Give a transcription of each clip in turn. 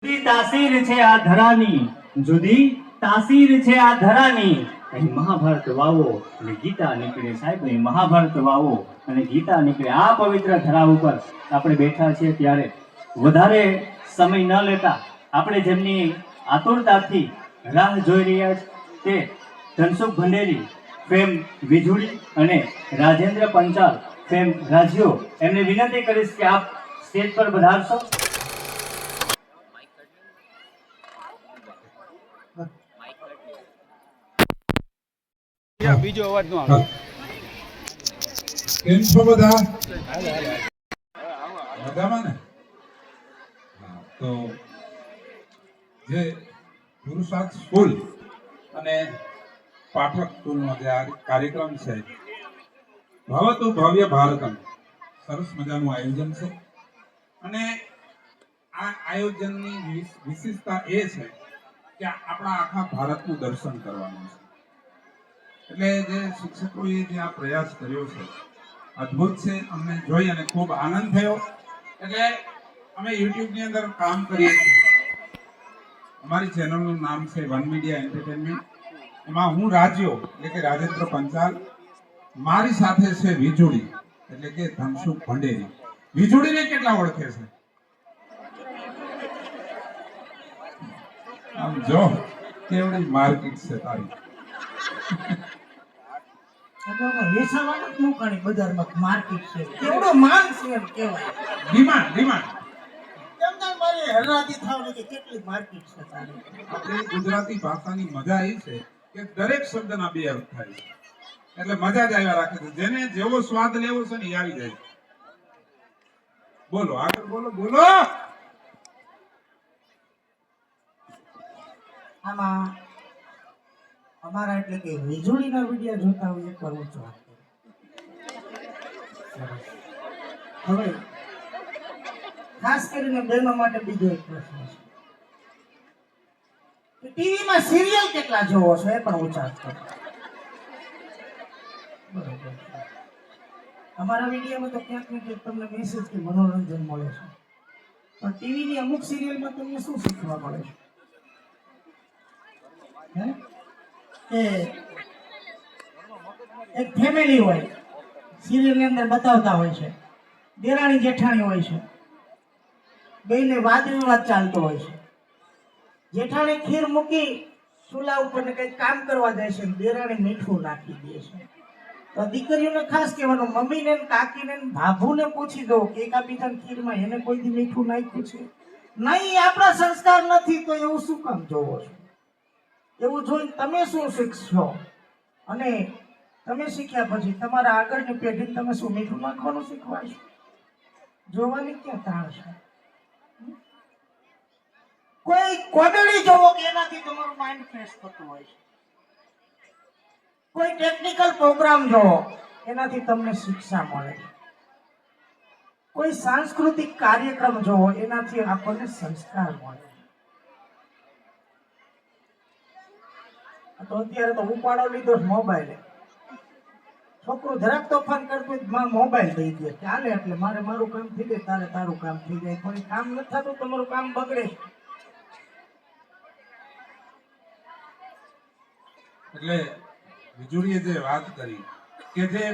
જુદી તાસીર છે આ ધરાની, જુદી તાસીર છે આ ધરાની. અહીં મહાભારત વાવો અને ગીતા નીકળે સાહેબ, અહીં મહાભારત વાવો અને ગીતા નીકળે. આ પવિત્ર ધરા ઉપર આપણે બેઠા છીએ ત્યારે વધારે સમય ન લેતા આપણે જેમની આતુરતાથી રાહ જોઈ રહ્યા છે તે ધનસુખ ભંડેરી ફેમ વીજળી અને રાજેન્દ્ર પંચાલ ફેમ રાજ્યો, એમને વિનંતી કરીશ કે આપ સ્ટેજ પર પધારશો. બીજો અવાજ નો આવે. કેમ છો બધા? મજામાં ને? તો જે પુરુષાર્થ સ્કૂલ અને પાઠક સ્કૂલનો જે આ કાર્યક્રમ છે, ભવતુ ભવ્ય ભારતમ, સરસ મજાનું આયોજન છે. અને આ આયોજનની વિશેષતા એ છે કે આપણા આખા ભારતનું દર્શન કરવાનું છે. એટલે જે શિક્ષકોએ જે આ પ્રયાસ કર્યો છે અદ્ભુત છે. અમને જોઈ અને ખૂબ આનંદ થયો. એટલે અમે યુટ્યુબ ની અંદર કામ કરીએ છીએ. અમારી ચેનલનું નામ છે વન મીડિયા એન્ટરટેનમેન્ટ. એમાં હું રાજ્યો એટલે કે રાજેન્દ્ર પંચાલ, મારી સાથે છે વીજળી એટલે કે ધનસુખ ભંડેરી. વીજળીને કેટલા ઓળખે છે? આમ જો કેવડી માર્કેટ છે તારી. ગુજરાતી ભાષાની મજા એ છે કે દરેક શબ્દના બે અર્થ થાય છે. એટલે મજા જ આવ્યા રાખે છે. જેને જેવો સ્વાદ લેવો છે ને એ આવી જાય. બોલો આગળ, બોલો બોલો. આમાં અમારા એટલે કે વીજળીના વિડિયો જોતા હોય એકવાર ઊંચો હાથ કરો. હવે ખાસ કરીને બહેનો માટે બીજો એક પ્રશ્ન છે, ટીવીમાં સિરિયલ કેટલા જોવો છો? એ પણ ઊંચા હાથ કરો. બરોબર. અમારા વિડીયોમાં તો ક્યાંક ને ક્યાંક તમને મેસેજ કે મનોરંજન મળે છે, પણ ટીવીની અમુક સિરિયલમાં તમને શું શીખવા મળે છે? એક ફેમિલી હોય, સિરિયલ ની અંદર બતાવતા હોય છે, દેરાણી જેઠાણી હોય છે, બેને વાદ વિવાદ ચાલતો હોય છે. જેઠાણી ખીર મૂકી ચૂલા ઉપર ને કઈ કામ કરવા જાય છે, દેરાણી મીઠું નાખી દે છે. તો દીકરીઓને ખાસ કહેવાનું, મમ્મીને કાકીને ભાભુને પૂછી દો કે એકાબીજા ખીરમાં એને કોઈ દી મીઠું નાખ્યું છે? નહીં, આપણા સંસ્કાર નથી તો એવું શું કામ જોવો છો? એવું જોઈને તમે શું શીખશો? અને તમે શીખ્યા પછી તમારા આગળની પેઢીને તમે શું મીઠું નાખવાનું શીખવાડશો? જોવાની ક્યાં તાણ છે? કોઈ કોમેડી જોવો કે એનાથી તમારું માઇન્ડ ફ્રેશ થતું હોય છે. કોઈ ટેકનિકલ પ્રોગ્રામ જોવો એનાથી તમને શિક્ષા મળે છે. કોઈ સાંસ્કૃતિક કાર્યક્રમ જોવો એનાથી આપણને સંસ્કાર મળે. તો અત્યારે તો ઉપાડો લીધો મોબાઈલ. છોકરું જરાક તોફાન કરતું મોબાઈલ દઈ દે, ચાલે એટલે મારે મારું કામ થઈ જાય, તારે તારું કામ થઈ જાય. પણ કામ નથી થતું, તમારું કામ બગડે. એટલે વીજળીએ જે વાત કરી કે જે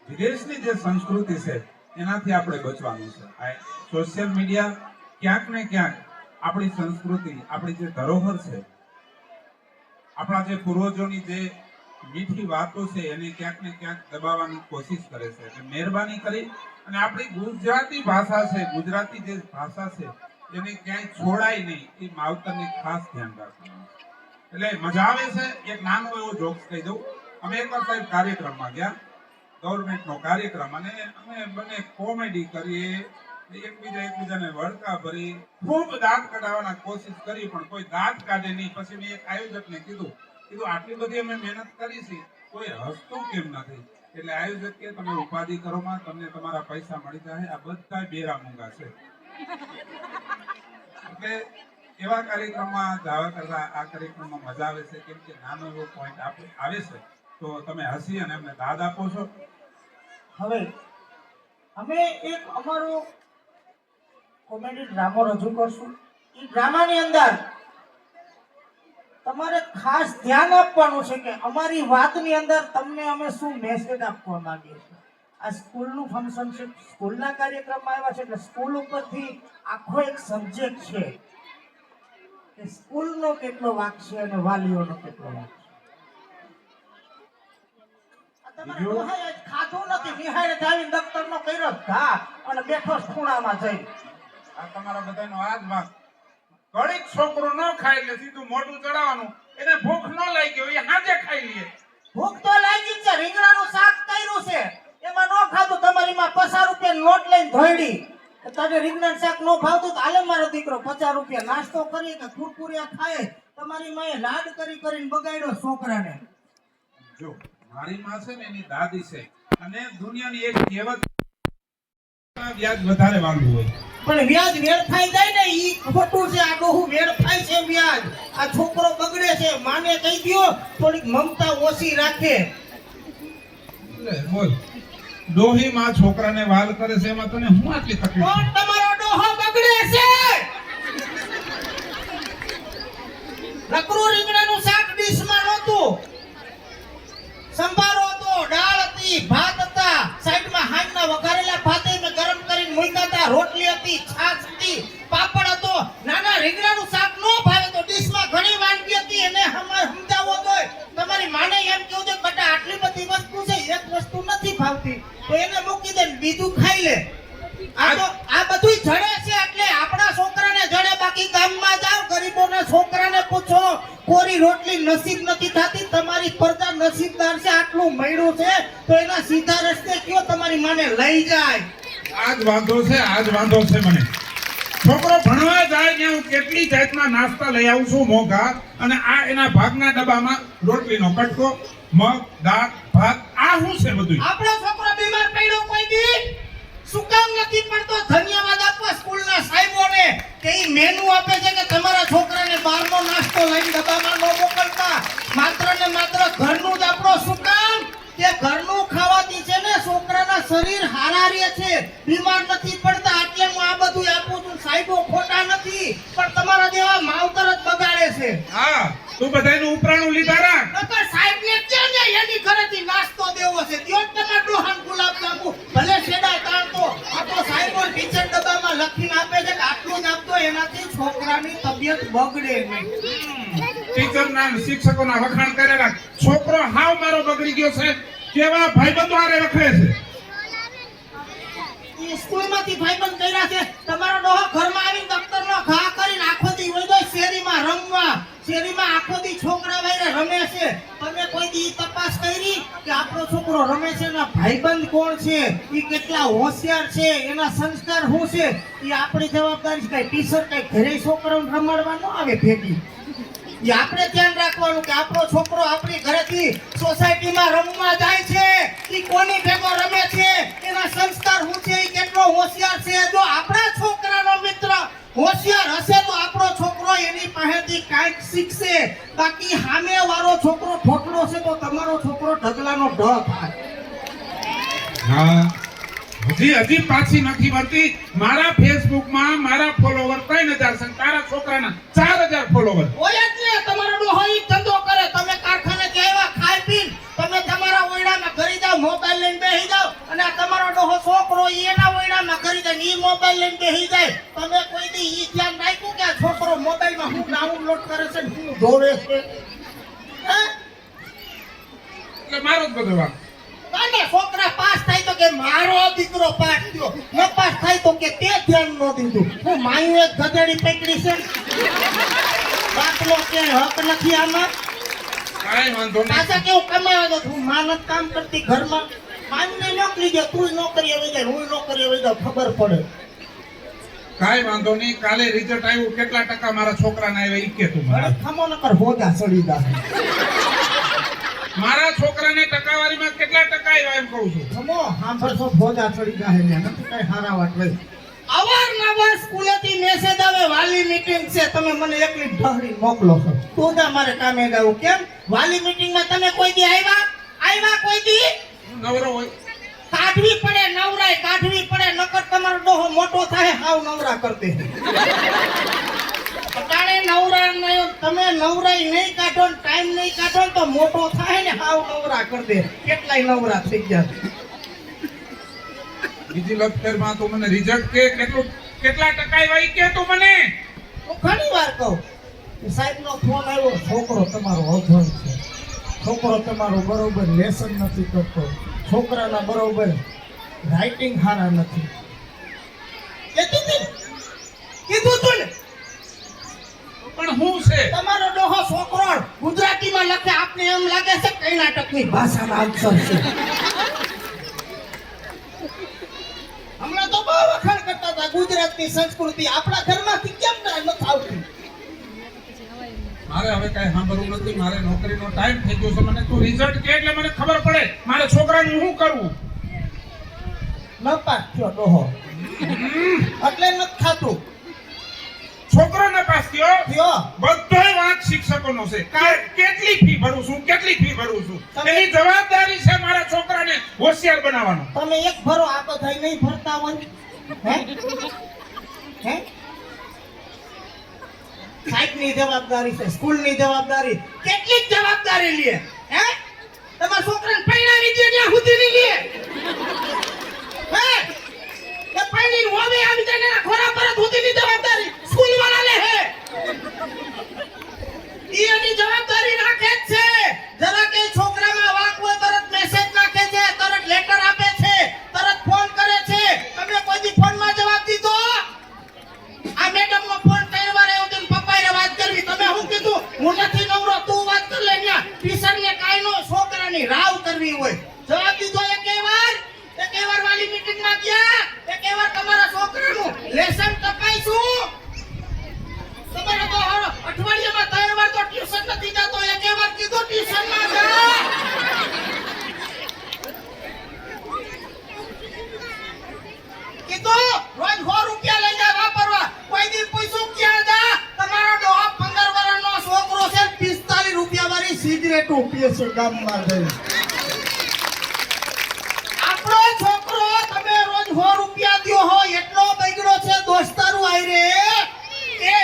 વિદેશની જે સંસ્કૃતિ છે એનાથી આપણે બચવાનું છે. આ સોશિયલ મીડિયા ક્યાંક ને ક્યાંક આપણી સંસ્કૃતિ, આપણી જે ધરોહર છે, આપણા જે પૂર્વજોની જે મીઠી વાતો છે એને ક્યાંક ને ક્યાંક દબાવવાની કોશિશ કરે છે. એટલે મહેરબાની કરી અને આપણી ગુજરાતી ભાષા છે, ગુજરાતી જે ભાષા છે એને ક્યાંય છોડાય નહીં, એ માવતરને ખાસ ધ્યાન રાખવાનું. એટલે મજા આવે છે. એક નાનો એવો જોક્સ કહી દઉં. અમે એકવાર સાહેબ કાર્યક્રમમાં ગયા, ગવર્મેન્ટનો કાર્યક્રમ, અને અમે બંને કોમેડી કરીએ, એકબીજાને વળકા ભરી ખૂબ દાંત કઢાવવાના કોશિશ કરી, પણ કોઈ દાંત કાઢે નહીં. પછી મેં એક આયોજકને કીધું આટલી બધી અમે મહેનત કરી છે, કોઈ હસતું કેમ નથી? એટલે આયોજક કે તમે ઉપાધિ કરોમાં, તમને તમારા પૈસા મળી જાય, આ બધા બેરા મૂંગા છે. એટલે એવા કાર્યક્રમમાં જવા કરતા આ કાર્યક્રમમાં મજા આવે છે, કેમ કે નાનો એવો પોઈન્ટ આવે છે તો તમે હસી અને અમને દાદ આપો છો. હવે અમે એક અમારો કોમેડી ડ્રામો રજૂ કરશું એ ડ્રામાની અંદર તમારે ખાસ ધ્યાન આપવાનું છે કે અમારી વાતની અંદર તમને અમે શું મેસેજ આપવા માંગીએ છીએ. આ સ્કૂલનું ફંક્શન છે, સ્કૂલના કાર્યક્રમમાં આવ્યા છે એટલે સ્કૂલ ઉપરથી આખો એક સબ્જેક્ટ છે કે સ્કૂલનો કેટલો વાંક છે અને વાલીઓનો કેટલો વાંક છે. આ તમારે ડોહાએ આજ ખાધું નથી, નિહાળે જાવી દફતરનો કર્યો ઘા અને બેઠો ખૂણામાં જઈ. આ તમારા બધાનો આ જ વાંક. ઘડીક છોકરો ન ખાય એટલે સીધું મોઢું ચડાવવાનું. એને ભૂખ ન લાગી હોય એ હાજે ખાઈ લે. ભૂખ તો લાગી જ છે. રીંગણાનું શાક કર્યું છે એમાં નો ખાધું, તમારી માં 50 રૂપિયા નોટ લઈને ધોઈડી. તને રીંગણાનું શાક નો ભાવતું તો હાલે મારો દીકરો 50 રૂપિયા નાસ્તો કરી કે કુરકુરિયા ખાય. તમારી માએ લાડ કરી કરીને બગાડ્યો છોકરાને. જો મારી માં છે ને એની દાદી છે અને દુનિયાની એક કહેવત વ્યાજ વધારે વાળું હોય. પણ વ્યાજ વેડફાઈ જાય ને ઈ ખોટું છે. આ ડોહું વેડફાઈ છે વ્યાજ. આ છોકરો બગડે છે. માને કહી દ્યો થોડીક મમતા ઓછી રાખે. લે બોલ, ડોહી માં છોકરાને વાલ કરે છે એમાં તને શું આટલી તકલીફ? કોણ તમારો ડોહો બગડે છે? નકરું રીંગણાનું શાક ડીશમાં નહોતું, સંભારો હતો, દાળ હતી, ભાત હતા, સાઈડમાં હાંજના વઘારેલા ભાતે મેં ગરમ કરીને મૂક્યા હતા, રોટલી હતી, છાશ હતી, પાપડ હતો. નાના રીંગણાનું શાક નો ભાવે તો ડીશમાં ઘણી વાનગી હતી. એને સમજાવવો જોઈએ. તમારી માને એમ કહ્યું છે બેટા આટલી બધી વસ્તુ છે, એક વસ્તુ નથી ભાવતી તો એને મૂકી દે, બીજું ખાઈ લે. આ બધું જડે છે એટલે આપણા છોકરાને જડે. બાકી ગામમાં જાવ ગરીબોના છોકરાને પૂછો, કોરી રોટલી નસીબ નથી થતી. તમારી પ્રજા નસીબદાર છે, આટલું મળ્યું છે તો એના સીધા રસ્તે કયો તમારી માને લઈ જાય. આજ વાંધો છે, આજ વાંધો છે મને. છોકરો ભણવા જાય ને હું કેટલી જાતના નાસ્તા લઈ આવું છું મોંઘા, અને આ એના ભાગના ડબ્બામાં રોટલીનો કટકો, મગ, દાળ, ભાત. આ શું છે બધું? આપણો છોકરો બીમાર પડ્યો કોઈ દી શું કામ નથી પડતો? ધન્યવાદ આપો સ્કૂલના સાહેબોને કે ઈ મેનુ આપે છે કે તમારા છોકરાને બહારનો નાસ્તો લઈને ડબ્બામાં ન મોકલતા. માત્ર ને માત્ર ઘરનું જ આપણો શું કામ? કે ઘરનું ખાવાથી છે ને છોકરાના શરીર હારા રહે છે, બીમાર નથી પડતા. એટલે હું આ બધું આપું છું. સાહેબો ખોટા નથી, પણ તમારા જેવા માવતર જ બગાડે છે. હા, તું બધાયનું ઉપરાણું લીધા રાખ. નકર સાહેબને કે ને એની ઘરેથી નાસ્તો દેવો છે, ત્યો જ ટમાટો હાન ગુલાબ જાંબુ ભલે સેડા તાણતો. આ તો સાહેબો ટીચર ડબ્બામાં લખીને આપે છે કે આટલું જ આપતો, એનાથી છોકરાની તબિયત બગડે નહીં. ટીચરના શિક્ષકોના વખાણ કરે રાખ. છોકરો હાવ મારો બગડી ગયો છે, કેવા ભાઈબંધો આરે રખડે છે. ઈ સ્કૂલમાંથી ભાઈબંધ કર્યા છે. તમારો ડોહો ઘરમાં આવીને દફતરનો ઘા કરીને આખો દી વઈ જાય શેરીમાં રમવા. શેરીમાં આખો દી છોકરા વાયરે રમે છે. તમે કોઈ દી તપાસ કરી કે આપણો છોકરો રમે છે એના ભાઈબંધ કોણ છે, ઈ કેટલા હોશિયાર છે, એના સંસ્કાર શું છે? ઈ આપણી જવાબદારી છે. કઈ ટીચર કઈ ઘરે છોકરાઓને રમાડવા ન આવે ભેગી. ઈ આપણે ધ્યાન રાખવાનું કે આપણો છોકરો આપણી ઘરેથી સોસાયટીમાં રમવા જાય છે, ઈ કોની ભેગો રમે છે, એના સંસ્કાર શું છે, ઈ કેટલો હોશિયાર છે. જો આપણા છોકરાનો મિત્ર હોશિયાર હશે તો આપણો છોકરો એની પાસેથી કાંઈક શીખશે. બાકી સામે વાળો છોકરો ઠોકરો છે તો તમારો છોકરો ઢગલાનો ઢ થાય. હા, હજી પાછી નથી વળતી. મારા ફેસબુકમાં મારા ફોલોવર 3000 છે, તારા છોકરાના 4000 ફોલોવર. હોય જ ને. તમારો ડોહો ઈ ધંધો કરે. તમે કારખાને આવ્યા ખાઈ પીને તમે તમારા ઓયડામાં ઘરી જાવ, મોબાઈલ લઈને બેસી જાવ, અને આ તમારો ડોહો છોકરો ઈ એના ઓયડામાં ઘરી જાય, ઈ મોબાઈલ લઈને બેસી જાય. તમે કોઈ દી ઈ ધ્યાન રાખ્યું કે આ છોકરો મોબાઈલમાં શું ડાઉનલોડ કરે છે, શું જોવે છે? એટલે મારો જ બધો વાંક. અને છોકરા પાસ થાય તો કે મારો દીકરો પાસ થયો, ન પાસ થાય તો કે તે ધ્યાન ન દીધું. હું માયું એક ગધેડી પકડી છે, બાપનો કે હક નથી આમાં. કાંઈ વાંધો નહીં. પાછા કેવું કમાવા દો. હું માનત કામ કરતી ઘરમાં માનને નોકરી દે, તું નોકરી આવી જાય, હું નોકરી આવી જાવ, ખબર પડે. કાંઈ વાંધો નહીં. કાલે રિઝલ્ટ આવ્યું, કેટલા ટકા મારા છોકરાને આવ્યા ઈ કે તું મને. અરે ખમો નકર હોજા સડી દા. મારા છોકરાને ટકાવારીમાં કેટલા ટકા આવ્યા એમ કહું છું. ખમો સાંભળશો હોજા સડી દા. હે નથી કઈ હારા વાત ભાઈ. અવારનવાર સ્કૂલેથી મેસેજ આવે વાલી મીટિંગ છે, તમે મને એકલી ઢહડી મોકલો છો. તું જા મારે કામે ગાવું. કેમ વાલી મીટિંગમાં તમે કોઈ દી આવ્યા કોઈ દી? નવરો હોય કાઢવી પડે, નવરાય કાઢવી પડે, નકર તમારો ડોહો મોટો થાય હાવ નવરા કરતે. અટાણે નવરા નહીં, તમે નવરાઈ નહીં કાઢો ને ટાઈમ નહીં કાઢો ને તો મોટો થાય ને હાવ નવરા કરી દે. કેટલાય નવરા થઈ ગયા. બીજી લફતરમાં તું મને રિઝલ્ટ કે કેટલા ટકા આવ્યા ઈ કે તું મને. હું ઘણી વાર કહું કે સાહેબનો ફોન આવ્યો, છોકરો તમારો અભણ છે, છોકરો તમારો બરોબર લેસન નથી કરતો, છોકરાના બરોબર રાઇટિંગ સારા નથી. કીધું તું ને પણ હું છે તમારો ડોહો છોકરો ગુજરાતીમાં લખે, આપને એમ લાગે છે કર્ણાટકની ભાષામાં આન્સર છે. હમણાં તો બહુ વખાણ કરતા હતા ગુજરાતની સંસ્કૃતિ, આપણા ઘરમાંથી કેમ નથી આવતી. મારે હવે કઈ સાંભળવું નથી. મારે નોકરીનો ટાઈમ થઈ ગયો છે. મને તું રિઝલ્ટ કે એટલે મને ખબર પડે મારા છોકરાનું શું કરવું. નપાસ થયો ડોહો એટલે નથી ખાતું. છોકરો નપાસ થયો થયો બધોય વાંક શિક્ષકોનો છે. કેટલી ફી ભરું છું, કેટલી ફી ભરું છું, એની જવાબદારી છે મારા છોકરાને હોશિયાર બનાવવાનો. તમે એક ભરો, આ બધા નહીં ભરતા હોય. હે હે સાહેબની જવાબદારી છે, સ્કૂલની જવાબદારી, કેટલી જવાબદારી લે. હે તમારા છોકરાને પૈણાવી દે ત્યાં સુધી નહીં લે. હે એ પૈણીને હોવે આવી જાય ને એના ખોરા પર સુધીની જવાબદારી સ્કૂલ વાળા લે. હે ઈ એની જવાબદારી રાખે જ છે. જરા કે છોકરામાં વાંક હોય તરત મેસેજ નાખે છે, તરત લેટર આપે છે, તરત ફોન કરે છે. તમે કોઈ દી ફોનમાં જવાબ દીધો? આ મેડમ નો ફોન કઈ વાર આવ્યો તો પપ્પાએ વાત કરવી, તમે શું કીધું? હું નથી નવરો, તું વાત કર લે. ન્યા ટ્યુશન ને કાઈ નો છોકરાની રાવ કરવી હોય, જવાબ દીધો એકેય વાર વાલી મીટિંગ માં ગયા, એકેય વાર તમારા છોકરાનું લેસન તપાઈશું. તમારે તો અઠવાડિયામાં 3 વાર તો ટ્યુશન નથી જતો, એકેય વાર કીધું ટ્યુશન માં જા. કીધું રોજ 100 રૂપિયા લઈ જા વાપરવા. કોઈ દી પૂછું ક્યાં જા? તમારો ડોહો 15 વર્ષનો છોકરો છે, 45 રૂપિયા વાળી સિગરેટો પીએ છે ગામમાં જઈ. આપણો છોકરો તમે રોજ 100 રૂપિયા દ્યો હો એટલો બગડો છે દોસ્તારું આયરે એ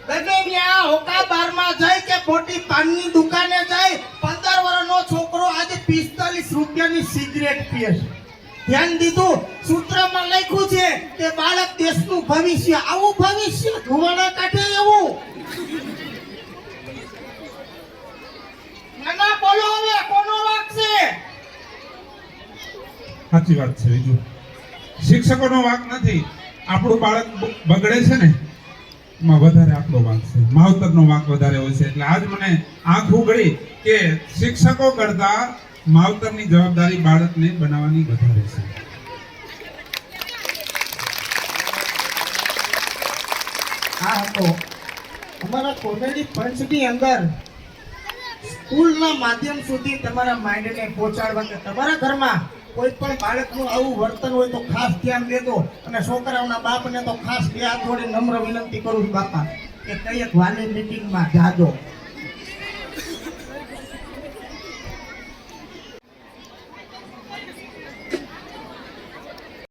ગમે ન્યા હોકા બારમાં જાય કે મોટી પાનની દુકાને જાય, 15 વર્ષનો છોકરો આજે 45 રૂપિયાની સિગરેટ પીએ છે. ધ્યાન દીધું? સૂત્રમાં લખ્યું છે કે બાળક દેશનું ભવિષ્ય. આવું ભવિષ્ય ધુવાડા કાઢે એવું. નાના બોલો હવે કોનો વાંક છે? સાચી વાત છે. બીજું શિક્ષકોનો વાંક નથી. આપણું બાળક બગડે છે ને એમાં વધારે આપણો વાંક છે, માવતરનો વાંક વધારે હોય છે. એટલે આજ મને આંખ ઉઘડી કે શિક્ષકો કરતા માવતરની જવાબદારી બાળકને બનાવવાની વધારે છે. આ હતો અમારા કોમેડી પંચની અંદર સ્કૂલના માધ્યમ સુધી તમારા માઇન્ડને પહોંચાડવા કે તમારા ઘરમાં કોઈ પણ બાળકનું આવું વર્તન હોય તો ખાસ ધ્યાન દેજો. અને છોકરાઓના બાપને તો ખાસ બે હાથ જોડી નમ્ર વિનંતી કરું છું બાપા કે કઈ એક વાલી મીટિંગમાં જાજો.